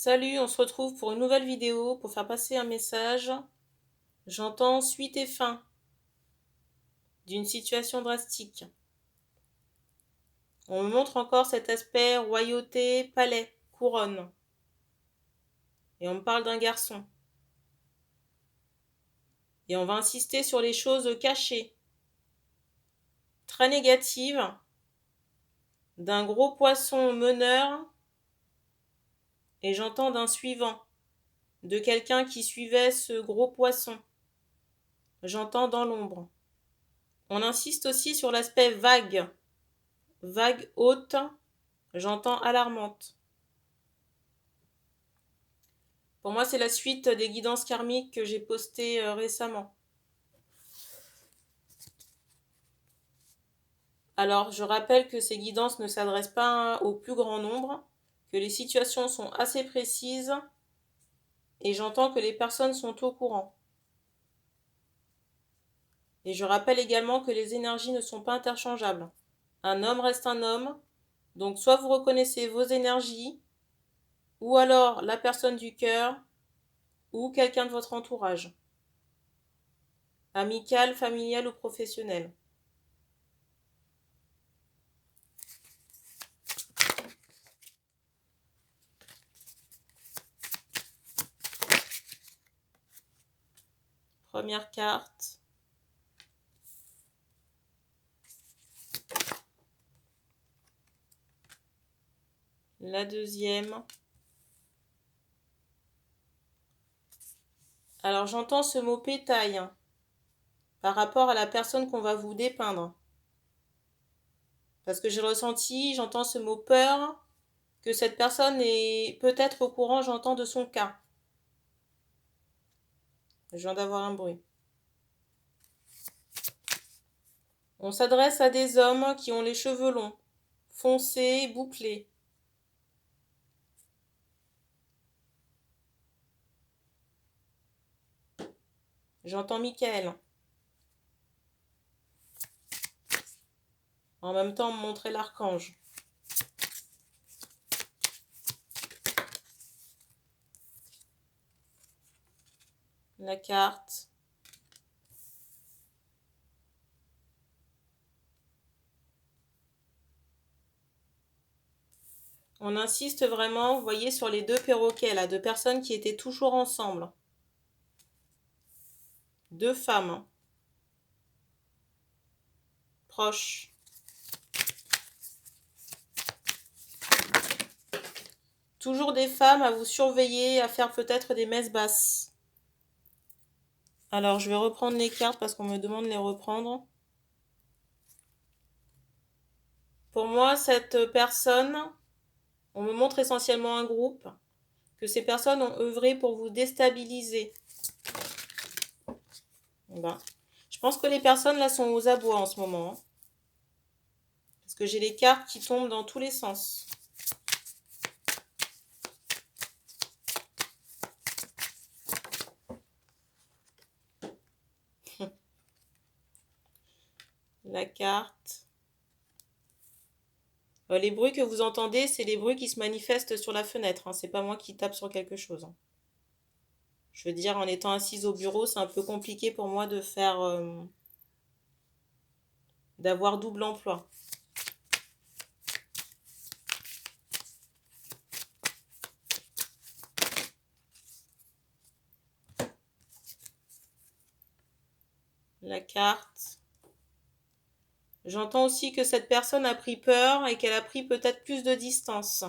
Salut, on se retrouve pour une nouvelle vidéo pour faire passer un message. J'entends suite et fin d'une situation drastique. On me montre encore cet aspect royauté, palais, couronne. Et on me parle d'un garçon. Et on va insister sur les choses cachées, très négatives, d'un gros poisson meneur. Et j'entends d'un suivant, de quelqu'un qui suivait ce gros poisson. J'entends dans l'ombre. On insiste aussi sur l'aspect vague. Vague haute, j'entends alarmante. Pour moi, c'est la suite des guidances karmiques que j'ai postées récemment. Alors, je rappelle que ces guidances ne s'adressent pas au plus grand nombre, que les situations sont assez précises et j'entends que les personnes sont au courant. Et je rappelle également que les énergies ne sont pas interchangeables. Un homme reste un homme, donc soit vous reconnaissez vos énergies, ou alors la personne du cœur, ou quelqu'un de votre entourage, amical, familial ou professionnel. Première carte. La deuxième. Alors j'entends ce mot pétaille par rapport à la personne qu'on va vous dépeindre. Parce que j'ai ressenti, j'entends ce mot peur, que cette personne est peut-être au courant, j'entends de son cas. Je viens d'avoir un bruit. On s'adresse à des hommes qui ont les cheveux longs, foncés, bouclés. J'entends Michael. En même temps, me montrer l'archange. La carte. On insiste vraiment, vous voyez, sur les deux perroquets, là, deux personnes qui étaient toujours ensemble. Deux femmes. Proches. Toujours des femmes à vous surveiller, à faire peut-être des messes basses. Alors, je vais reprendre les cartes parce qu'on me demande de les reprendre. Pour moi, cette personne, on me montre essentiellement un groupe, que ces personnes ont œuvré pour vous déstabiliser. Ben, je pense que les personnes là sont aux abois en ce moment. Parce que j'ai les cartes qui tombent dans tous les sens. La carte. Les bruits que vous entendez, c'est les bruits qui se manifestent sur la fenêtre. Hein. C'est pas moi qui tape sur quelque chose. Hein. Je veux dire, en étant assise au bureau, c'est un peu compliqué pour moi de faire... d'avoir double emploi. La carte. J'entends aussi que cette personne a pris peur et qu'elle a pris peut-être plus de distance.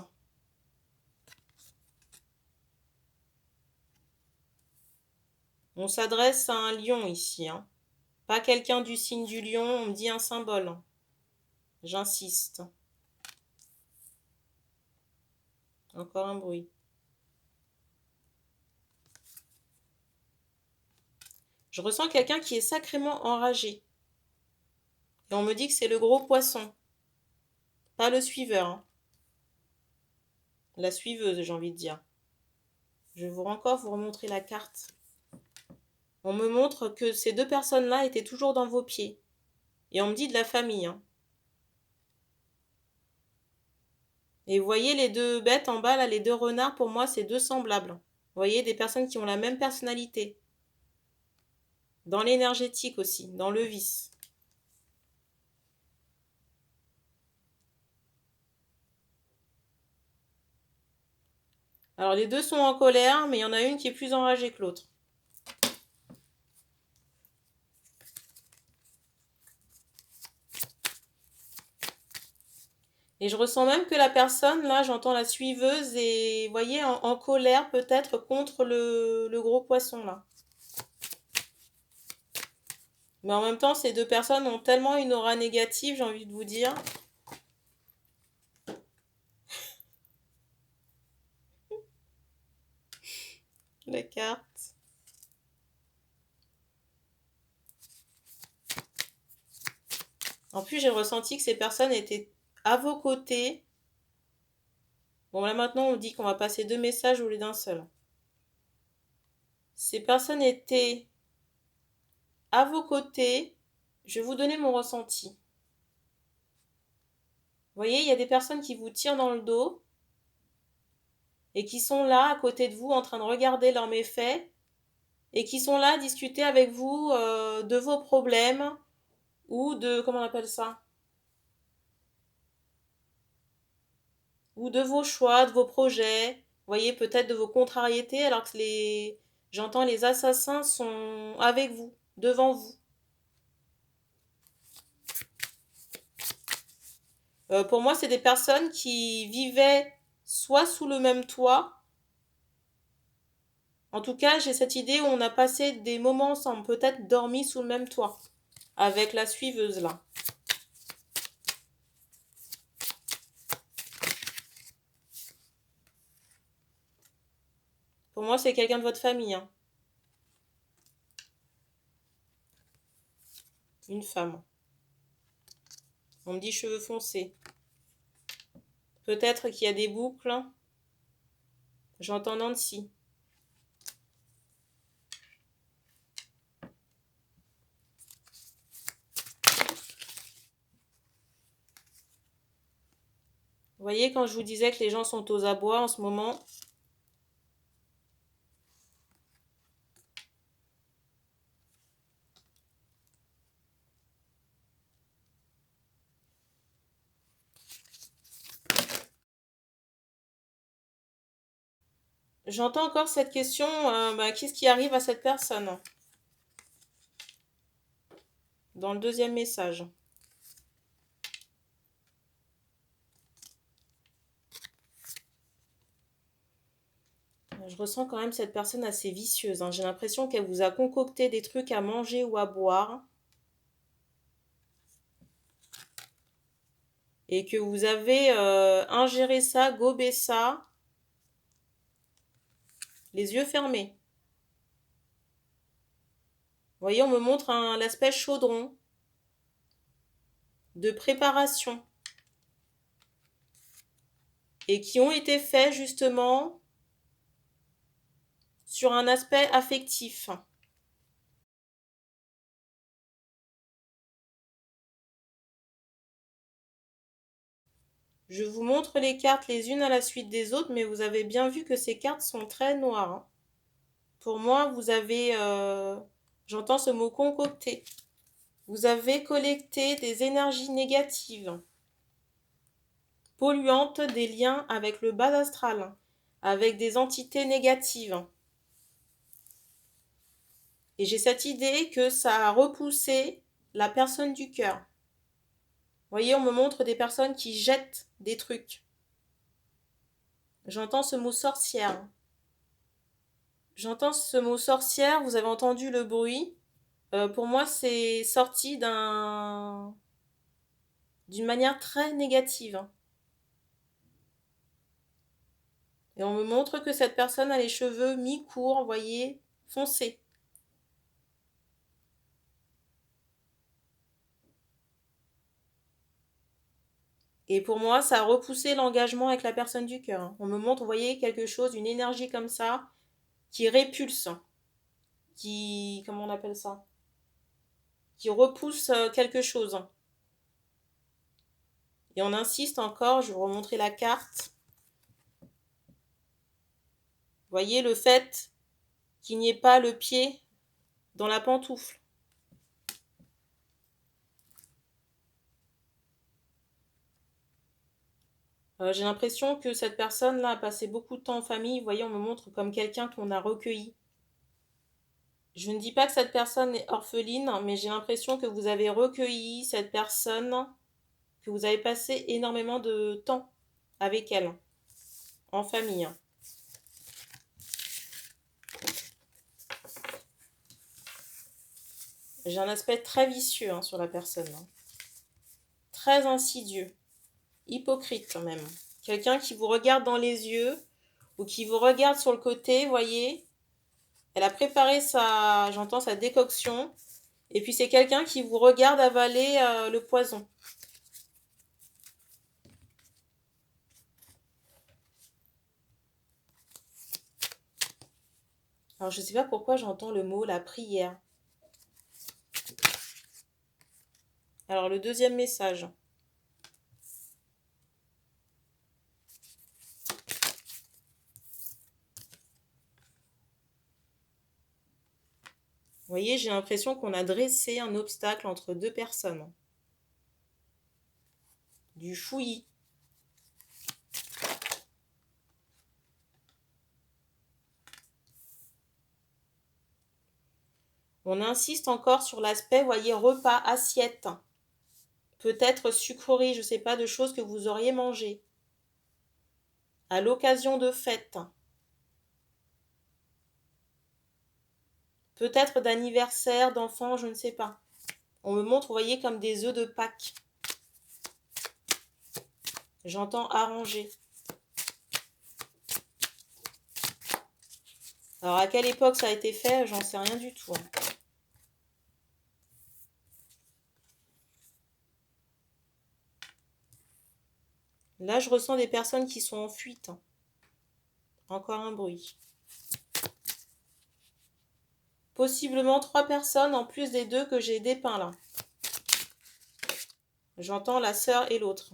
On s'adresse à un lion ici. Hein. Pas quelqu'un du signe du lion, on me dit un symbole. J'insiste. Encore un bruit. Je ressens quelqu'un qui est sacrément enragé. Et on me dit que c'est le gros poisson. Pas le suiveur. Hein. La suiveuse, j'ai envie de dire. Je vais encore vous remontrer la carte. On me montre que ces deux personnes-là étaient toujours dans vos pieds. Et on me dit de la famille. Hein. Et vous voyez les deux bêtes en bas, là, les deux renards, pour moi, c'est deux semblables. Vous voyez, des personnes qui ont la même personnalité. Dans l'énergétique aussi, dans le vice. Alors les deux sont en colère, mais il y en a une qui est plus enragée que l'autre. Et je ressens même que la personne, là, j'entends la suiveuse et, vous voyez, en colère peut-être contre le gros poisson, là. Mais en même temps, ces deux personnes ont tellement une aura négative, j'ai envie de vous dire. La carte. En plus, j'ai ressenti que ces personnes étaient à vos côtés. Bon, là maintenant, on dit qu'on va passer deux messages au lieu d'un seul. Ces personnes étaient à vos côtés. Je vais vous donner mon ressenti. Vous voyez, il y a des personnes qui vous tirent dans le dos et qui sont là à côté de vous en train de regarder leurs méfaits et qui sont là à discuter avec vous de vos problèmes ou de, comment on appelle ça, ou de vos choix, de vos projets, vous voyez, peut-être de vos contrariétés, alors que j'entends les assassins sont avec vous, devant vous. Pour moi, c'est des personnes qui vivaient soit sous le même toit. En tout cas, j'ai cette idée où on a passé des moments ensemble, peut-être dormi sous le même toit, avec la suiveuse là. Pour moi, c'est quelqu'un de votre famille, hein. Une femme. On me dit cheveux foncés. Peut-être qu'il y a des boucles. J'entends Nancy. Vous voyez, quand je vous disais que les gens sont aux abois en ce moment, j'entends encore cette question, qu'est-ce qui arrive à cette personne? Dans le deuxième message. Je ressens quand même cette personne assez vicieuse, hein. J'ai l'impression qu'elle vous a concocté des trucs à manger ou à boire. Et que vous avez ingéré ça, gobé ça, les yeux fermés. Vous voyez, on me montre l'aspect chaudron, de préparation. Et qui ont été faits justement sur un aspect affectif. Je vous montre les cartes les unes à la suite des autres, mais vous avez bien vu que ces cartes sont très noires, hein. Pour moi, vous avez, j'entends ce mot concocté. Vous avez collecté des énergies négatives, polluantes, des liens avec le bas astral, avec des entités négatives. Et j'ai cette idée que ça a repoussé la personne du cœur. Vous voyez, on me montre des personnes qui jettent des trucs. J'entends ce mot sorcière. J'entends ce mot sorcière, vous avez entendu le bruit. Pour moi, c'est sorti d'une manière très négative, hein. Et on me montre que cette personne a les cheveux mi-courts, vous voyez, foncés. Et pour moi, ça a repoussé l'engagement avec la personne du cœur, hein. On me montre, vous voyez, quelque chose, une énergie comme ça, qui répulse, comment on appelle ça? Qui repousse quelque chose. Et on insiste encore, je vais vous remontrer la carte. Voyez le fait qu'il n'y ait pas le pied dans la pantoufle. J'ai l'impression que cette personne-là a passé beaucoup de temps en famille. Vous voyez, on me montre comme quelqu'un qu'on a recueilli. Je ne dis pas que cette personne est orpheline, mais j'ai l'impression que vous avez recueilli cette personne, que vous avez passé énormément de temps avec elle, en famille. J'ai un aspect très vicieux sur la personne. Très insidieux. Hypocrite même. Quelqu'un qui vous regarde dans les yeux ou qui vous regarde sur le côté, voyez. Elle a préparé sa décoction. Et puis c'est quelqu'un qui vous regarde avaler le poison. Alors je ne sais pas pourquoi j'entends le mot la prière. Alors le deuxième message. Vous voyez, j'ai l'impression qu'on a dressé un obstacle entre deux personnes. Du fouillis. On insiste encore sur l'aspect, voyez, repas, assiette. Peut-être sucrerie, je ne sais pas, de choses que vous auriez mangées. À l'occasion de fêtes. Peut-être d'anniversaire, d'enfants, je ne sais pas. On me montre, vous voyez, comme des œufs de Pâques. J'entends arranger. Alors, à quelle époque ça a été fait, j'en sais rien du tout. Là, je ressens des personnes qui sont en fuite. Encore un bruit. Possiblement 3 personnes en plus des 2 que j'ai dépeints là. J'entends la sœur et l'autre.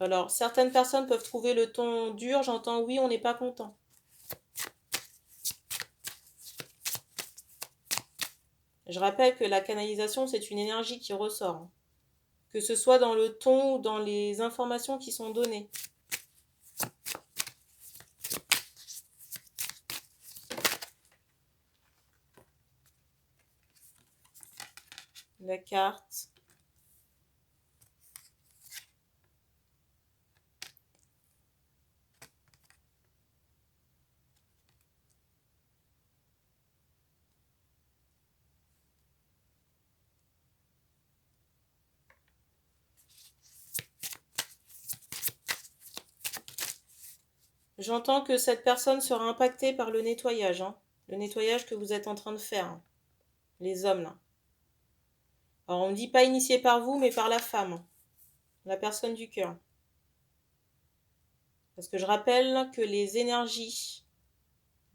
Alors, certaines personnes peuvent trouver le ton dur. J'entends oui, on n'est pas content. Je rappelle que la canalisation, c'est une énergie qui ressort. Que ce soit dans le ton ou dans les informations qui sont données. La carte. J'entends que cette personne sera impactée par le nettoyage. Le nettoyage que vous êtes en train de faire. Les hommes là. Alors on ne dit pas initié par vous, mais par la femme. La personne du cœur. Parce que je rappelle que les énergies,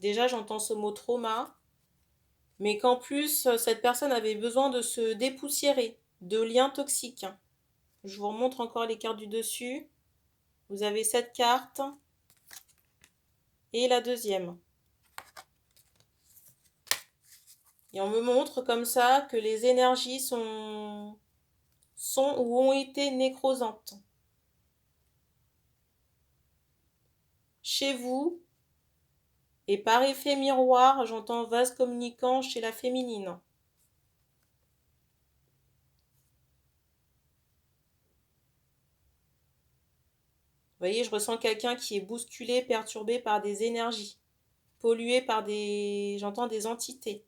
déjà j'entends ce mot trauma, mais qu'en plus cette personne avait besoin de se dépoussiérer de liens toxiques. Je vous remontre encore les cartes du dessus. Vous avez cette carte et la deuxième. Et on me montre comme ça que les énergies sont ou ont été nécrosantes. Chez vous, et par effet miroir, j'entends vase communicant chez la féminine. Vous voyez, je ressens quelqu'un qui est bousculé, perturbé par des énergies, pollué par j'entends des entités.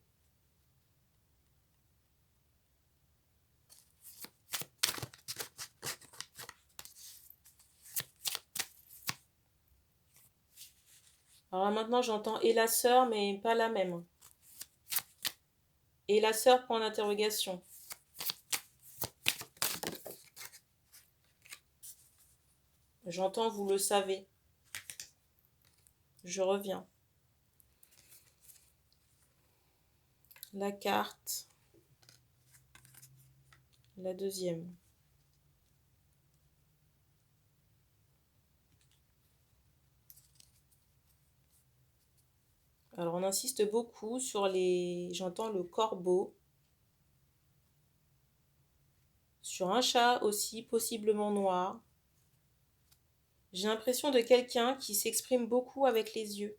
Alors là, maintenant, j'entends et la sœur, mais pas la même. Et la sœur, point d'interrogation. J'entends, vous le savez. Je reviens. La carte. La deuxième. Alors on insiste beaucoup sur les... J'entends le corbeau. Sur un chat aussi, possiblement noir. J'ai l'impression de quelqu'un qui s'exprime beaucoup avec les yeux.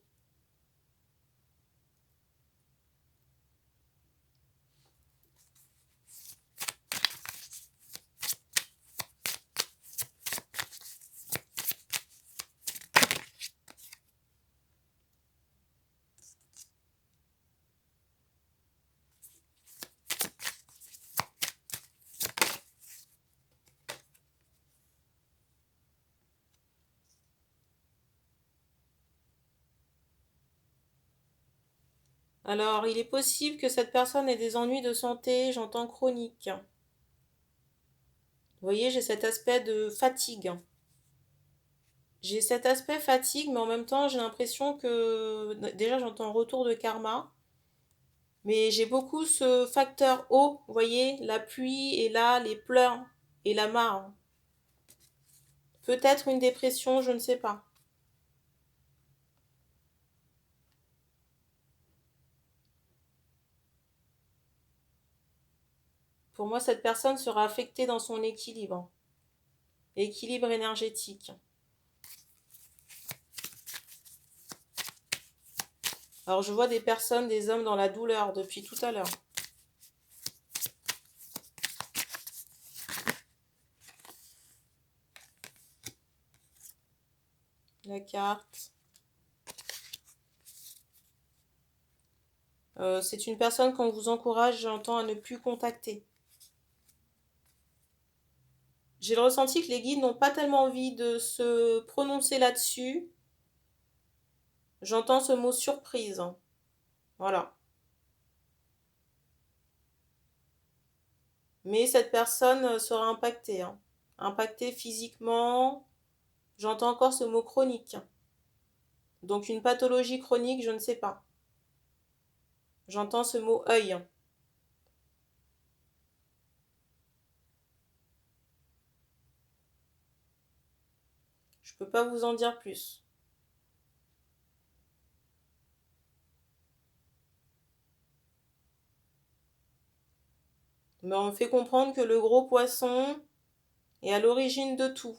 Alors, il est possible que cette personne ait des ennuis de santé, j'entends chronique. Vous voyez, j'ai cet aspect de fatigue. J'ai cet aspect fatigue, mais en même temps, j'ai l'impression que... Déjà, j'entends retour de karma. Mais j'ai beaucoup ce facteur eau, vous voyez, la pluie et là, les pleurs et la mare. Peut-être une dépression, je ne sais pas. Pour moi, cette personne sera affectée dans son équilibre. Équilibre énergétique. Alors, je vois des personnes, des hommes dans la douleur depuis tout à l'heure. La carte. C'est une personne qu'on vous encourage, j'entends, à ne plus contacter. J'ai le ressenti que les guides n'ont pas tellement envie de se prononcer là-dessus. J'entends ce mot surprise. Voilà. Mais cette personne sera impactée. Impactée physiquement. J'entends encore ce mot chronique. Donc une pathologie chronique, je ne sais pas. J'entends ce mot œil. Je ne peux pas vous en dire plus. Mais on me fait comprendre que le gros poisson est à l'origine de tout.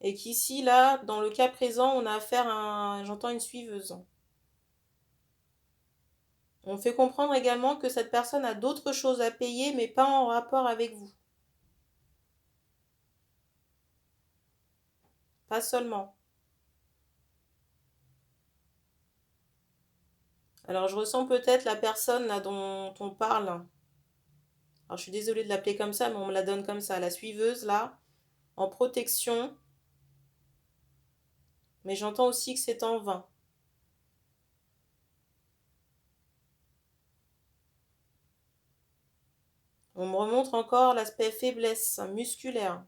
Et qu'ici, là, dans le cas présent, on a affaire à, j'entends, une suiveuse. On fait comprendre également que cette personne a d'autres choses à payer, mais pas en rapport avec vous. Pas seulement. Alors, je ressens peut-être la personne là dont on parle. Alors, je suis désolée de l'appeler comme ça, mais on me la donne comme ça. La suiveuse, là, en protection. Mais j'entends aussi que c'est en vain. On me remontre encore l'aspect faiblesse musculaire.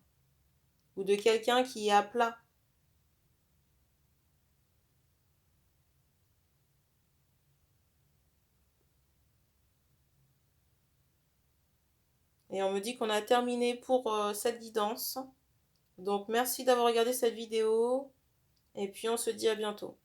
Ou de quelqu'un qui est à plat. Et on me dit qu'on a terminé pour cette guidance. Donc merci d'avoir regardé cette vidéo. Et puis on se dit à bientôt.